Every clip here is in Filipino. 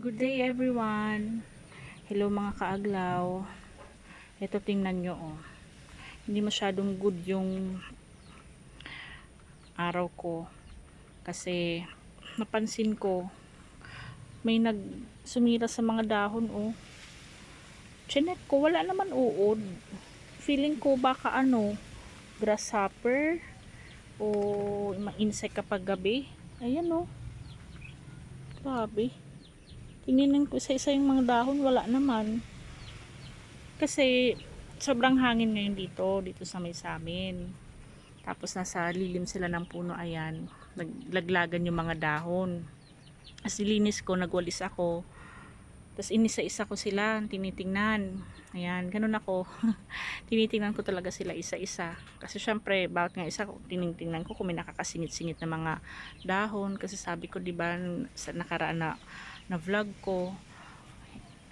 Good day everyone. Hello mga kaaglaw. Ito tingnan nyo oh. Hindi masyadong good yung araw ko. Kasi napansin ko may sumira sa mga dahon oh. Chinek ko wala naman uod. Feeling ko baka grasshopper o insect kapag gabi. Ayan oh. Grabe. Tingnan ko sa isa yung mga dahon, wala naman. Kasi sobrang hangin ngayon dito sa may samin. Tapos nasa lilim sila ng puno, ayan. Naglaglagan yung mga dahon. As nilinis ko, nagwalis ako. Tapos inisa-isa ko sila, tinitingnan. Ayan, ganun ako. Tinitingnan ko talaga sila isa-isa. Kasi syempre, bawat nga isa, tinitingnan ko kung may nakakasingit-singit na mga dahon. Kasi sabi ko, diba, sa nakaraan na vlog ko,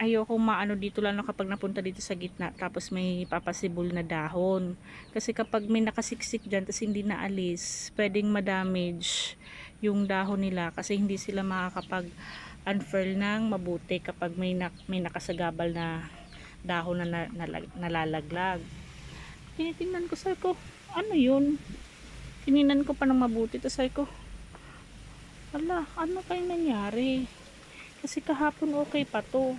ayoko maano dito lalo kapag napunta dito sa gitna tapos may papasibol na dahon, kasi kapag may nakasiksik dyan tapos hindi naalis, pwedeng madamage yung dahon nila kasi hindi sila makakapag unfurl ng mabuti kapag may nakasagabal na dahon na nalalaglag. Tinitingnan ko, sabi ko ano yun, tininan ko pa ng mabuti tapos sabi ko ala, ano kayong nangyari, kasi kahapon okay pa to.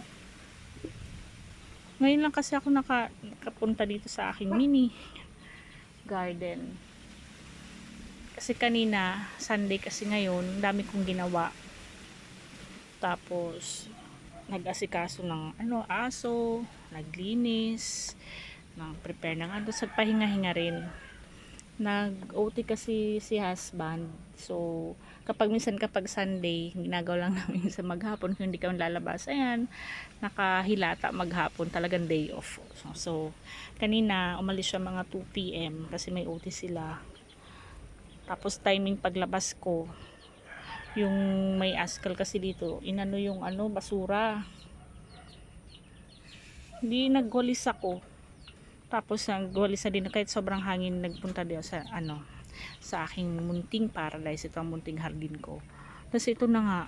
Ngayon lang kasi ako nakapunta dito sa aking mini garden. Kasi kanina, Sunday kasi ngayon, dami kong ginawa. Tapos, nag-asikaso ng aso, naglinis, prepare ng sa pahinga-hinga rin. Nag-OT kasi si husband. So, kapag Sunday, ginagawa lang namin sa maghapon kung hindi kami lalabas. Ayan, nakahilata maghapon, talagang day off. So kanina, umalis siya mga 2 PM kasi may OT sila. Tapos timing paglabas ko, yung may askal kasi dito, inano yung basura. Hindi nagwalis ako. Tapos nagwalis na din kahit sobrang hangin, nagpunta din sa sa aking munting paradise, ito ang munting hardin ko. Tapos ito na nga,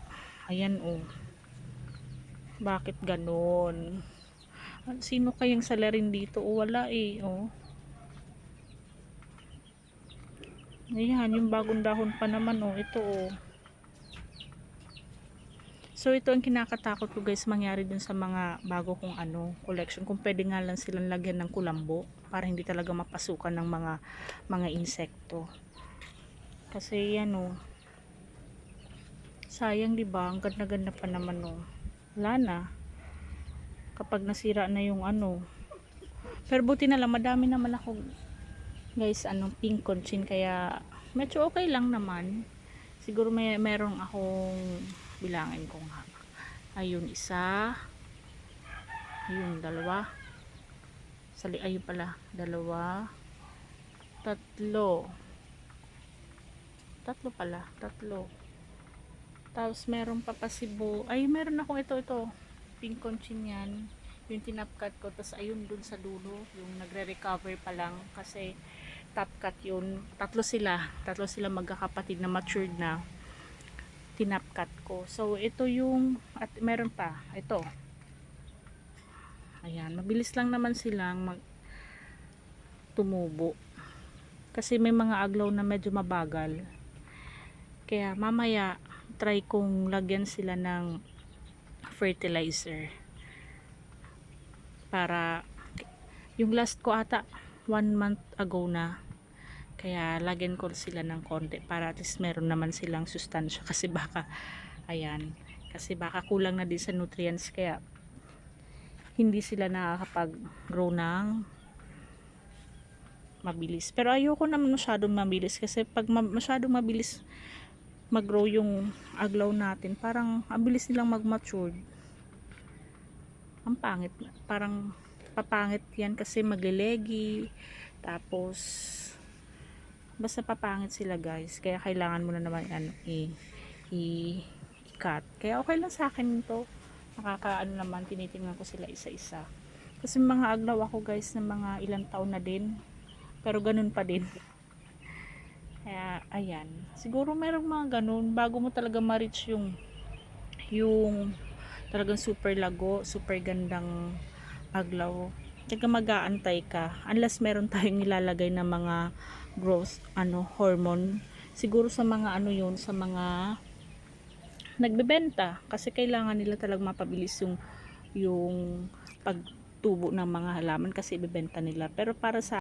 ayan oh, bakit ganon? Sino kayang salarin dito? O wala eh oh. Ayan, yung bagong dahon pa naman oh, ito oh. So ito ang kinakatakot ko guys, mangyari dun sa mga bago kong collection, kung pwede nga lang silang lagyan ng kulambo para hindi talaga mapasukan ng mga insekto. Kasi yan oh, sayang diba, ang ganda-ganda pa naman oh. Wala na kapag nasira na yung pero buti na lang madami naman ako guys pink conchin, kaya medyo okay lang naman. Siguro merong akong, bilangin ko nga, ayun isa, ayun dalawa, ayun pala dalawa, tatlo pala, tapos meron pa pasibo, ay meron akong ito pink conchin yan, yung tinapkat ko. Tapos ayun dun sa dulo, yung nagre-recover pa lang kasi top cut yun. Tatlo sila magkakapatid na matured na, tinapkat ko. So ito yung, at meron pa ito, ayan, mabilis lang naman silang tumubo kasi may mga aglaw na medyo mabagal, kaya mamaya try kong lagyan sila ng fertilizer para, yung last ko ata 1 month ago na, kaya lagyan ko sila ng konti para at least meron naman silang sustansya, kasi baka kulang na din sa nutrients, kaya hindi sila nakakapag grow ng mabilis. Pero ayoko naman masyadong mabilis, kasi pag masyadong mabilis mag-grow yung aglaw natin, parang ang bilis nilang mag-mature. Ang pangit, parang papangit yan kasi maglilegi, tapos basta papangit sila guys, kaya kailangan mo na naman i-cut. Kaya okay lang sa akin to, naman, tinitingnan ko sila isa-isa kasi mga aglaw ako guys na mga ilang taon na din, pero ganun pa din. Kaya ayan, siguro merong mga ganun bago mo talaga ma-reach yung talagang super lago, super gandang aglaw. Tsaka mag-aantay ka unless meron tayong nilalagay na mga growth hormone. Siguro sa mga yun, sa mga nagbebenta kasi kailangan nila talagang mapabilis yung pagtubo ng mga halaman kasi ibebenta nila. Pero para sa